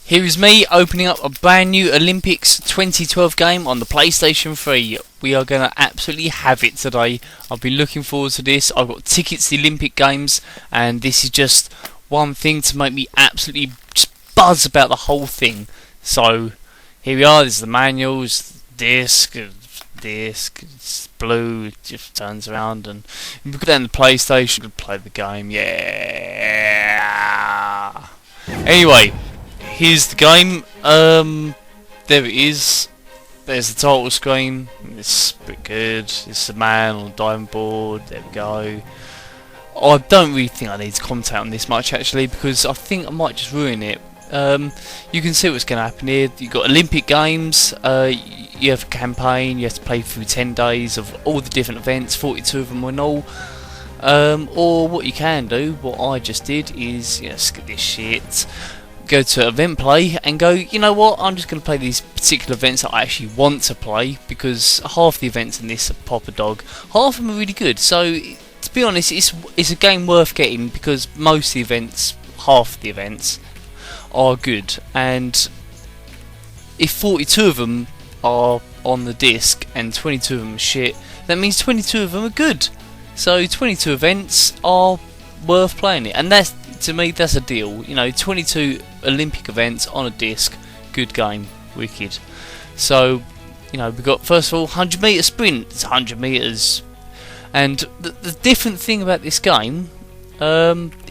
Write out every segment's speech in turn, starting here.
Here is me opening up a brand new Olympics 2012 game on the PlayStation 3. We are going to absolutely have it today. I've been looking forward to this. I've got tickets to the Olympic Games, and this is just one thing to make me absolutely just buzz about the whole thing. So here we are. This is the manuals, disc, it's blue, it just turns around, and we put it on the PlayStation and play the game. Yeah. Anyway, here's the game. There it is. There's the title screen. It's pretty good. It's a man on a diving board. There we go. I don't really think I need to commentate on this much actually, because I think I might just ruin it. You can see what's going to happen here. You've got Olympic Games. You have a campaign. You have to play through 10 days of all the different events, 42 of them in all. Or what you can do, what I just did, is skip this shit. Go to event play and go, you know what, I'm just going to play these particular events that I actually want to play, because half the events in this are proper dog, half of them are really good. So to be honest, it's a game worth getting, because most of the events, half the events, are good. And if 42 of them are on the disc and 22 of them are shit, that means 22 of them are good. So 22 events are worth playing it, and that's, to me, that's a deal. 22 Olympic events on a disc, good game, wicked. So we've got, first of all, 100 metre sprint. It's 100 metres, and the different thing about this game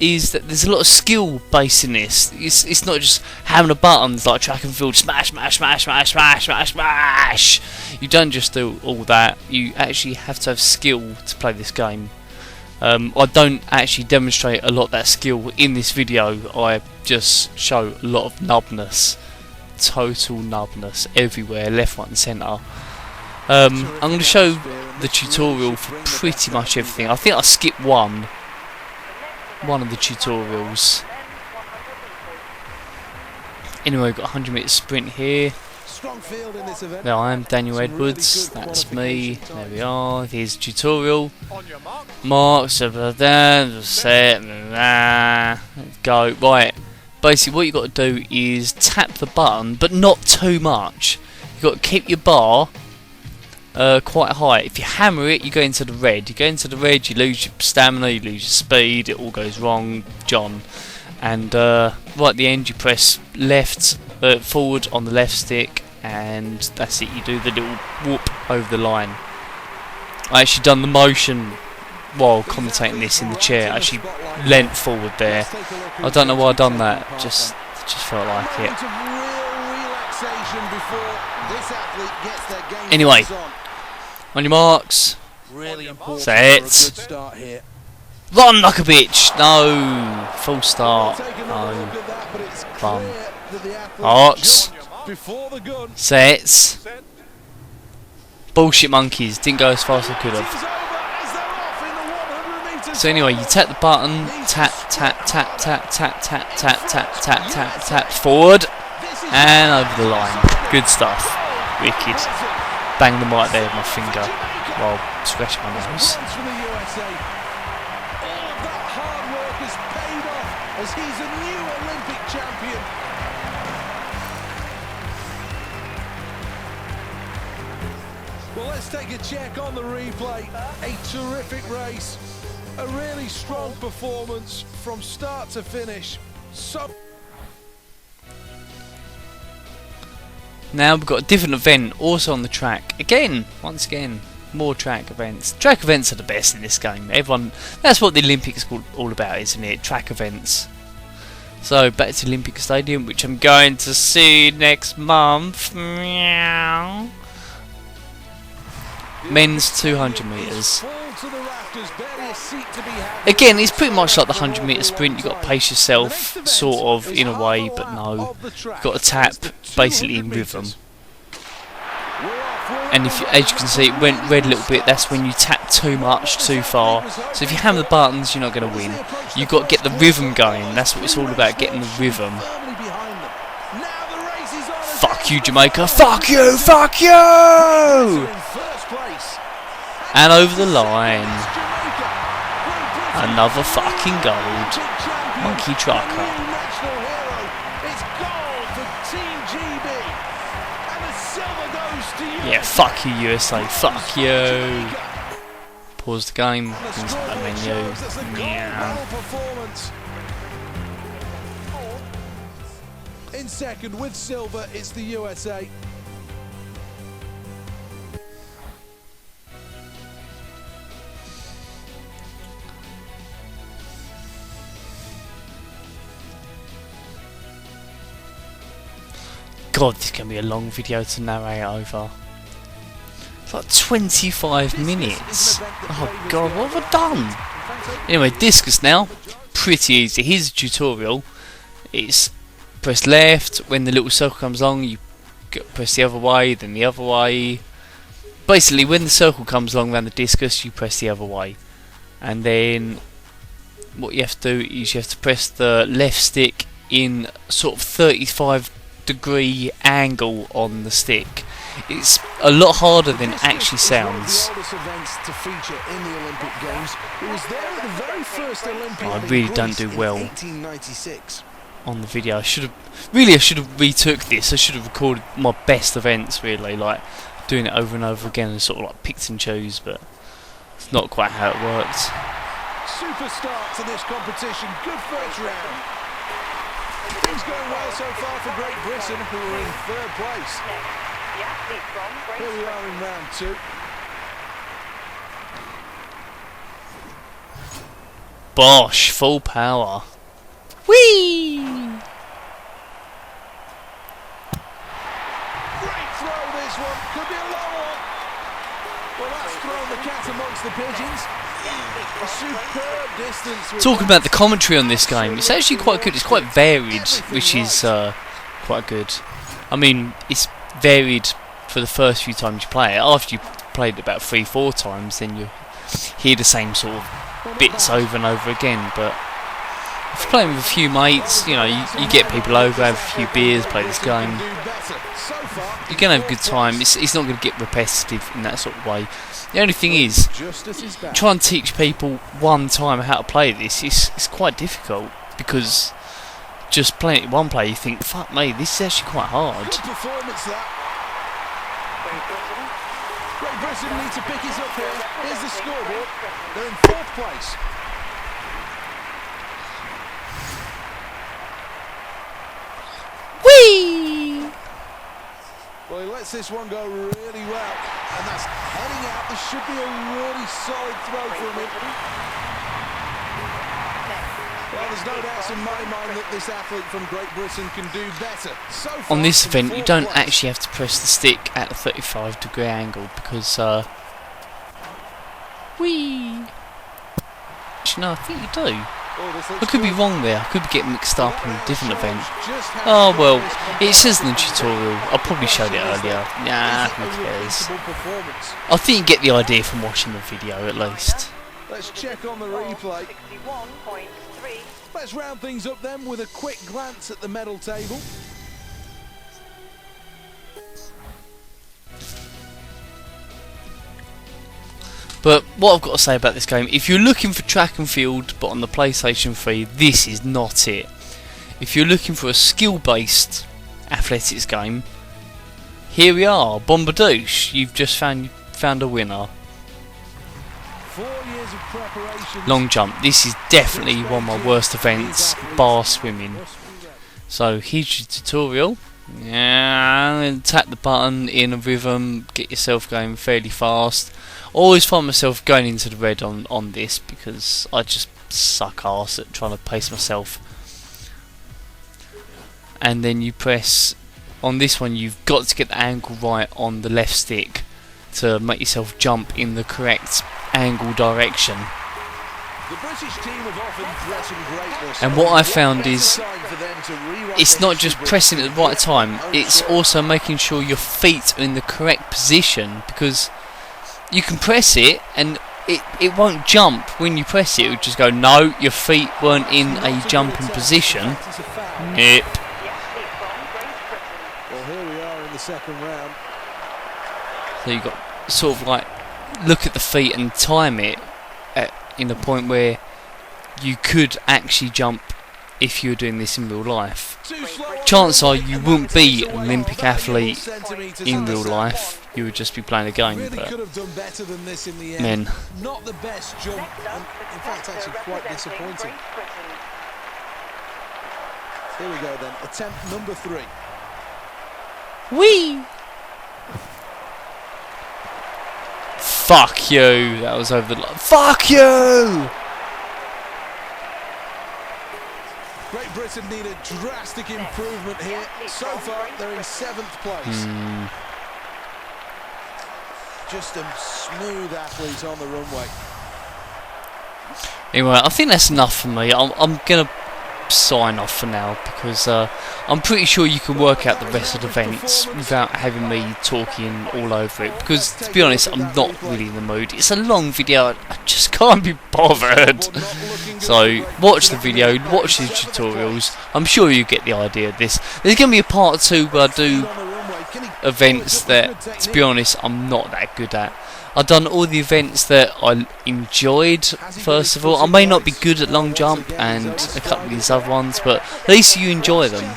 is that there's a lot of skill based in this. It's not just having a buttons like track and field, smash, smash, smash, smash, smash, smash, smash. You don't just do all that. You actually have to have skill to play this game. I don't actually demonstrate a lot of that skill in this video. I just show a lot of nubbness, total nubbness everywhere, left, right and centre. I'm going to show the tutorial for pretty much everything. I think I skipped one of the tutorials. Anyway, we've got 100 metre sprint here. There I am, Daniel Edwards, that's me. There we are. Here's the tutorial. Marks, set, go. Right, basically what you've got to do is tap the button, but not too much. You've got to keep your bar quite high. If you hammer it, you go into the red. You go into the red, you lose your stamina, you lose your speed, it all goes wrong, John. And right at the end, you press left, forward on the left stick, and that's it. You do the little whoop over the line. I actually done the motion while commentating this in the chair. I actually leant forward there. I don't know why I done that. Just felt like it. Anyway, on your marks, set, run like a bitch. No, full start. No, bum. Marks, sets. Bullshit monkeys, didn't go as fast as I could have. So anyway, you tap the button, tap, tap, tap, tap, tap, tap, tap, tap, tap, tap, tap, forward, and over the line. Good stuff. Wicked. Bang the mic there with my finger while scratching my nose. Well, let's take a check on the replay. A terrific race. A really strong performance from start to finish. Now we've got a different event also on the track. Once again, more track events. Track events are the best in this game. That's what the Olympics is all about, isn't it? Track events. So back to Olympic Stadium, which I'm going to see next month. Meow. Men's 200 metres. Again, it's pretty much like the 100 metre sprint. You've got to pace yourself, sort of, in a way, but no. You've got to tap, basically in rhythm. And if you, as you can see, it went red a little bit. That's when you tap too much, too far. So if you hammer the buttons, you're not going to win. You've got to get the rhythm going. That's what it's all about, getting the rhythm. Fuck you, Jamaica. Fuck you! Fuck you! And over the line. Another fucking gold. Monkey trucker. for Team GB. And the silver goes to you. Yeah, fuck you, USA. Fuck you. Pause the game. Into that menu. Yeah. Performance. In second with silver, it's the USA. God, this is going to be a long video to narrate over. It's like 25 minutes. Oh God, what have I done? Anyway, Discus now. Pretty easy. Here's a tutorial. It's press left. When the little circle comes along, you press the other way, then the other way. Basically, when the circle comes along around the discus, you press the other way. And then what you have to do is you have to press the left stick in sort of 35-degree angle on the stick. It's a lot harder than it actually sounds. I really don't do well on the video. I should have retook this. I should have recorded my best events, really, like doing it over and over again and sort of like picked and choose, but it's not quite how it works. Super start to this competition. Good first round. Things going well so far for Great Britain, who are in third place. Here we are in round two. Bosh, full power. Whee! Great throw this one. Could be a long one. Well, that's thrown the cat amongst the pigeons. A superb distance. Talking about the commentary on this game, it's actually quite good. It's quite varied, which is quite good. I mean, it's varied for the first few times you play it. After you played it about 3-4 times, then you hear the same sort of bits over and over again. But if you're playing with a few mates, you know, you get people over, have a few beers, play this game. You're going to have a good time. It's not going to get repetitive in that sort of way. The only thing is, try and teach people one time how to play this. It's quite difficult, because just playing it one play, you think, fuck me, this is actually quite hard. Great Britain need to pick it up here. Here's the scoreboard. They're in fourth place. Whee! Well, he lets this one go really well, and that's heading out. This should be a really solid throw from him. Well, there's no doubt in my mind that this athlete from Great Britain can do better. So far, on this event, you don't actually have to press the stick at a 35-degree angle, because whee! Actually, no, I think you do. I could be wrong there. I could be getting mixed up in a different event. Oh well, it says in the tutorial. I probably showed it earlier. Nah, who cares? I think you get the idea from watching the video at least. Let's check on the replay. Let's round things up then with a quick glance at the medal table. But what I've got to say about this game, if you're looking for track and field but on the PlayStation 3, this is not it. If you're looking for a skill-based athletics game, here we are, Bombadouche. You've just found a winner. 4 years of preparation. Long jump. This is definitely one of my worst events, bar swimming. So here's your tutorial. Yeah, tap the button in a rhythm, get yourself going fairly fast. Always find myself going into the red on this, because I just suck arse at trying to pace myself. And then you press on this one, you've got to get the angle right on the left stick to make yourself jump in the correct angle direction. The British team have often threatened greatness. And what I found is, it's not just pressing at the right time, it's also making sure your feet are in the correct position, because you can press it and it won't jump. When you press it, it will just go, no, your feet weren't in a jumping position. Nope. Well, here we are in the second round. So you've got sort of like, look at the feet and time it in a point where you could actually jump if you were doing this in real life. Chances are you wouldn't be an Olympic athlete in real life. You would just be playing a game. But men, not the best jump, and in fact actually quite disappointing. Here we go then, attempt number 3. whee! Fuck you! That was over the line. Fuck you! Great Britain need a drastic improvement here. So far, they're in 7th place. Just a smooth athlete on the runway. Anyway, I think that's enough for me. I'm gonna sign off for now because I'm pretty sure you can work out the rest of the events without having me talking all over it. Because to be honest, I'm not really in the mood. It's a long video. I just can't be bothered. So watch the video, watch the tutorials. I'm sure you get the idea of this. There's gonna be a part 2 where I do events that, to be honest, I'm not that good at. I've done all the events that I enjoyed. First of all, I may not be good at long jump and a couple of these other ones, but at least you enjoy them.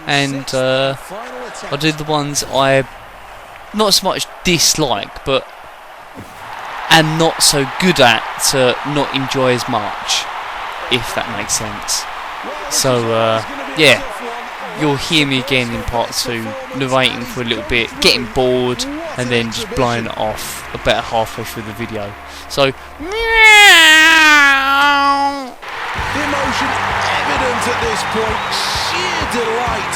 And I do the ones I not so much dislike, but and not so good at to not enjoy as much, if that makes sense. So yeah, you'll hear me again in part 2, narrating for a little bit, getting bored, and then just blowing it off about halfway through the video. So, The emotion evident at this point, sheer delight.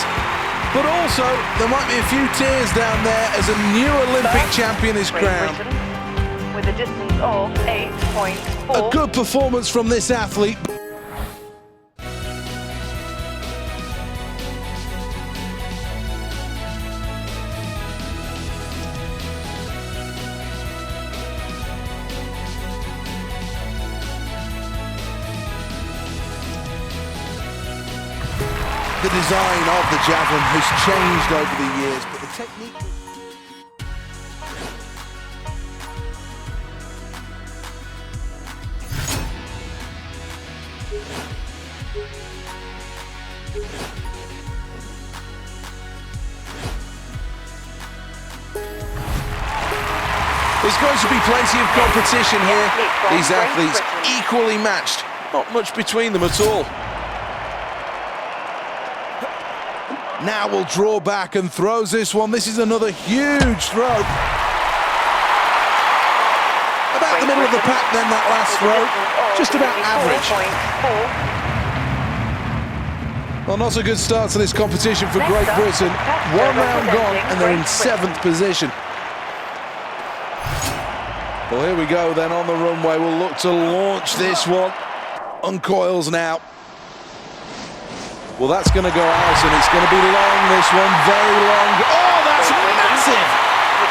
But also, there might be a few tears down there as a new Olympic champion is crowned. With a distance of 8.4. A good performance from this athlete. The design of the Javelin has changed over the years, but the technique... There's going to be plenty of competition here. These athletes equally matched. Not much between them at all. Now will draw back and throws this one. This is another huge throw. About the middle of the pack then, that last throw. Just about average. Well, not a good start to this competition for Great Britain. 1 round gone and they're in 7th position. Well, here we go then on the runway. We'll look to launch this one. Uncoils now. Well, that's going to go out, and it's going to be long, this one, very long. Oh, that's massive!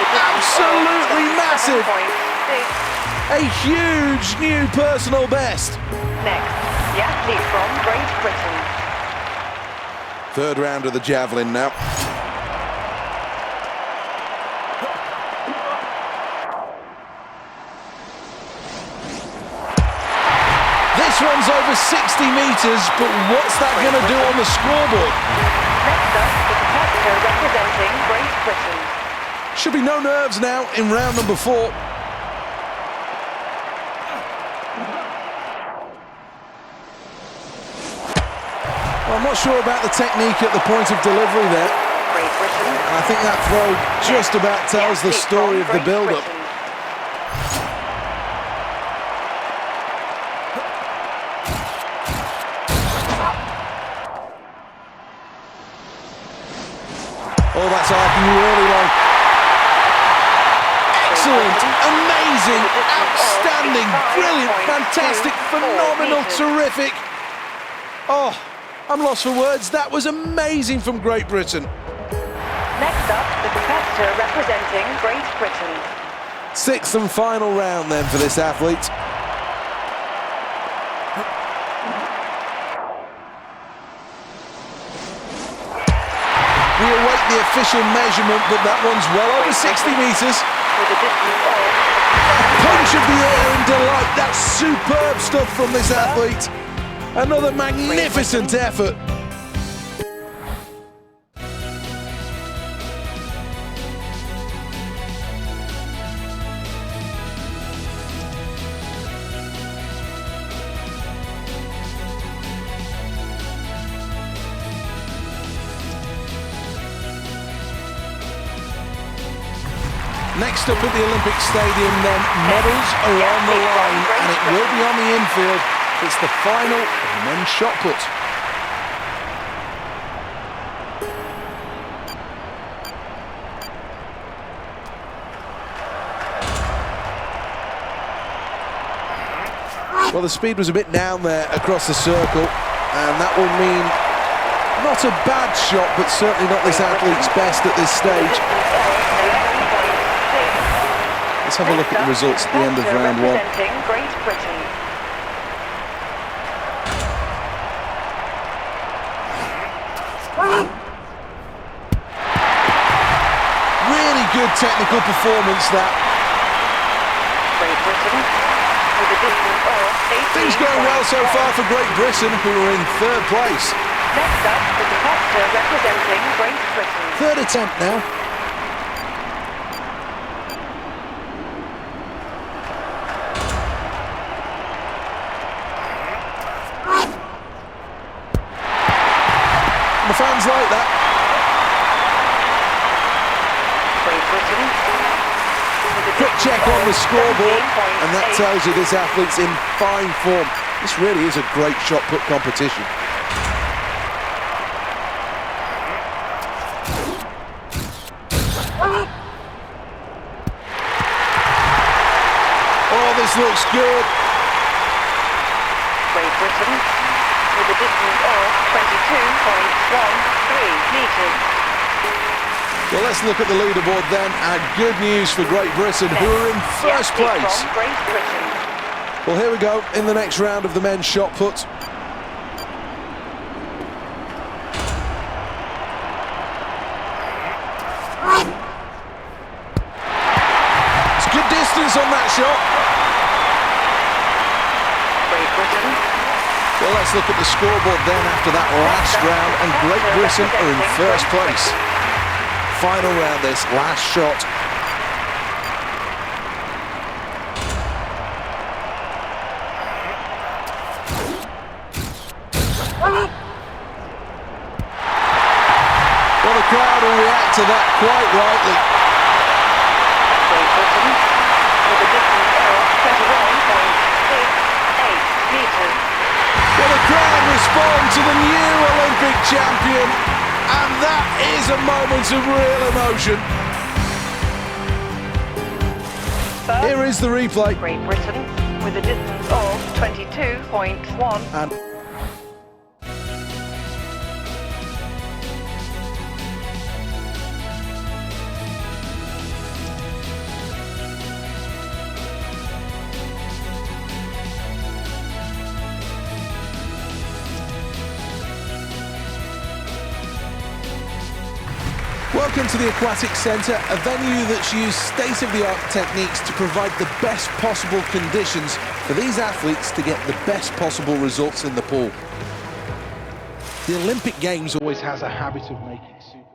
Absolutely massive! A huge new personal best. Next, the athlete from Great Britain. 3rd round of the Javelin now. This one's over 60 metres, but what's that going to do on the scoreboard? Next up, the competitor representing Great Britain. Should be no nerves now in round number 4. Well, I'm not sure about the technique at the point of delivery there. Great Britain. And I think that throw just about tells the story of the build-up. Oh, that's arcing really long. Excellent, amazing, outstanding, brilliant, fantastic, phenomenal, terrific. Oh, I'm lost for words. That was amazing from Great Britain. Next up, the competitor representing Great Britain. 6th and final round then for this athlete. We await the official measurement, but that one's well over 60 metres. With a distance of... Punch of the air and delight. That's superb stuff from this athlete. Another magnificent effort. Next up at the Olympic Stadium then, medals are on the line and it will be on the infield. It's the final of the men's shot put. Well, the speed was a bit down there across the circle, and that will mean not a bad shot, but certainly not this athlete's best at this stage. Let's have a look at the results at the end of round one. Great Britain. Really good technical performance that. Great Britain with a distance of 18. Things going well so far for Great Britain, who are in third place. Next up, the competitor representing Great Britain. Third attempt now. The fans like that. Great Britain. Quick check on the scoreboard, and that tells you this athlete's in fine form. This really is a great shot put competition. Oh, this looks good. Great Britain with a distance of 22.13 metres. Well, let's look at the leaderboard then, and good news for Great Britain, who are in first place. From Great Britain. Well, here we go in the next round of the men's shot put. It's good distance on that shot. Great Britain. Well, let's look at the scoreboard then after that last round, and Great Britain are in first place. Final round, this last shot. Well, the crowd will react to that quite rightly. Great Britain with a distance of 21.68 metres. Well, the crowd respond to the new Olympic champion, and that is a moment of real emotion. Here is the replay. Great Britain with a distance of 22.1. And welcome to the Aquatic Centre, a venue that's used state-of-the-art techniques to provide the best possible conditions for these athletes to get the best possible results in the pool. The Olympic Games always has a habit of making superstars.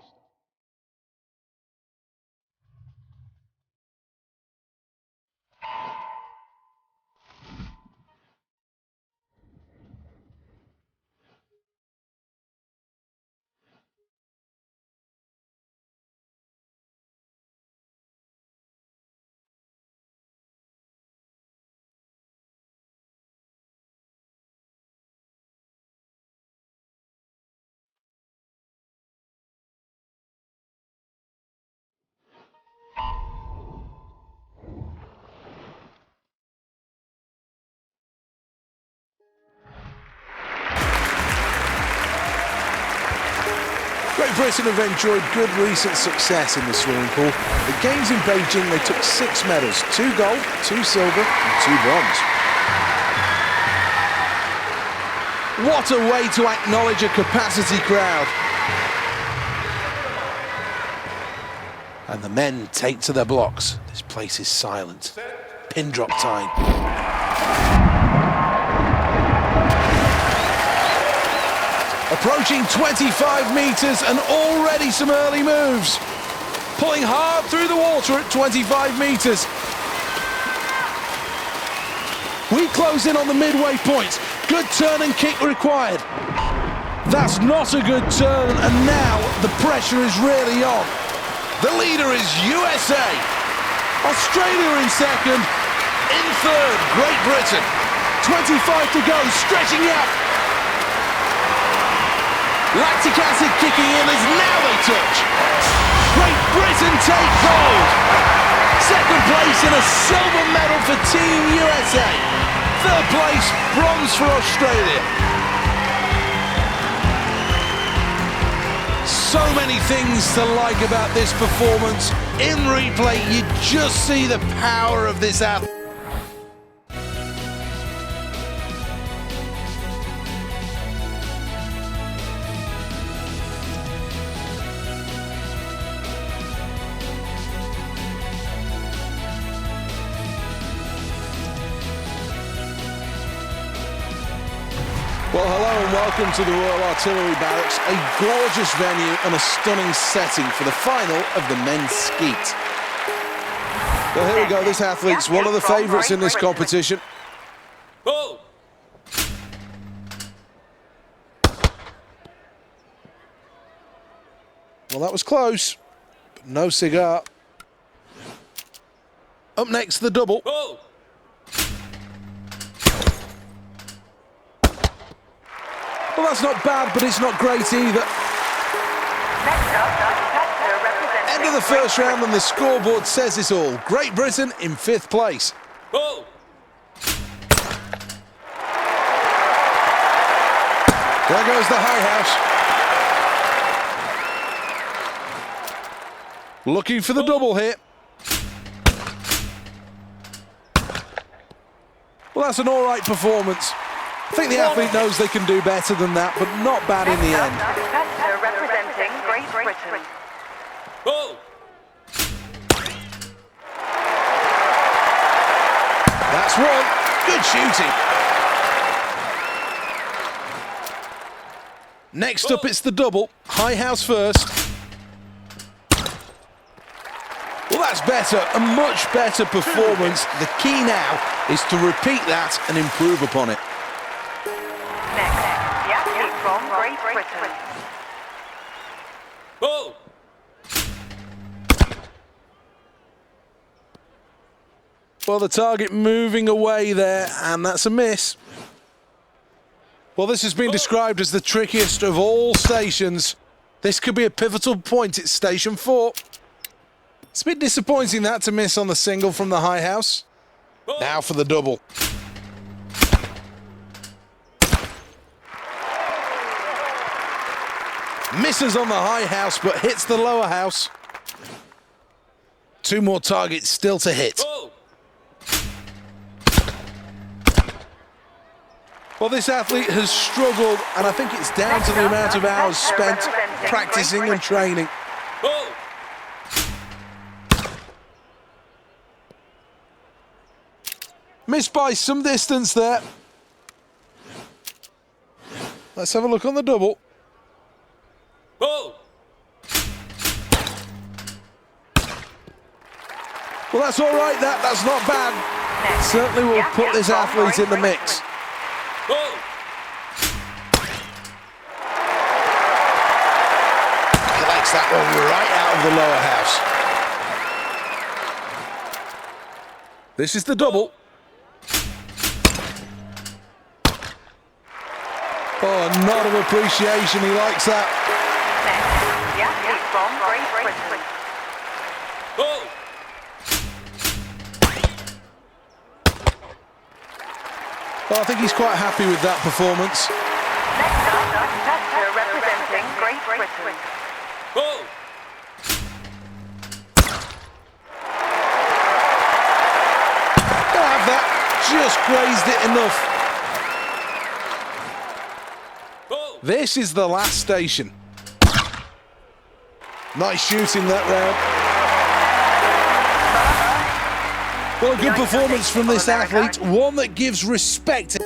Great Britain have enjoyed good recent success in the swimming pool. The Games in Beijing, they took 6 medals, 2 gold, 2 silver and 2 bronze. What a way to acknowledge a capacity crowd. And the men take to their blocks. This place is silent. Pin drop time. Approaching 25 metres and already some early moves. Pulling hard through the water at 25 metres. We close in on the midway point. Good turn and kick required. That's not a good turn, and now the pressure is really on. The leader is USA. Australia in second. In third, Great Britain. 25 to go, stretching out. Lactic acid kicking in as now they touch. Great Britain take gold. Second place and a silver medal for Team USA. Third place, bronze for Australia. So many things to like about this performance. In replay, you just see the power of this athlete. Well, hello and welcome to the Royal Artillery Barracks, a gorgeous venue and a stunning setting for the final of the men's skeet. Well, here we go, this athlete's one of the favourites in this competition. Oh. Well, that was close, but no cigar. Up next, the double. Oh. Well, that's not bad, but it's not great either. End of the first round and the scoreboard says it all. Great Britain in 5th place. Oh. There goes the high house. Looking for the double here. Well, that's an all right performance. I think the athlete knows they can do better than that, but not bad in the end. Representing Great Britain. Oh. That's one. Good shooting. Next up, it's the double. High house first. Well, that's better, a much better performance. The key now is to repeat that and improve upon it. From Great Britain. Oh. Well, the target moving away there, and that's a miss. Well, this has been described as the trickiest of all stations. This could be a pivotal point at Station 4. It's a bit disappointing that to miss on the single from the high house. Now for the double. Misses on the high house, but hits the lower house. Two more targets still to hit. Oh. Well, this athlete has struggled, and I think it's down to the amount of hours spent practicing and training. Oh. Missed by some distance there. Let's have a look on the double. Oh. Well, that's all right, that's not bad. Certainly will put this athlete in the mix. Oh. Collects that one right out of the lower house. This is the double. Oh, a nod of appreciation, he likes that. From Great Britain. Oh. Well, I think he's quite happy with that performance. Next up, representing Great Britain. Oh. Gotta have that. Just grazed it enough. Oh. This is the last station. Nice shooting that round. Well, a good performance from this athlete, one that gives respect.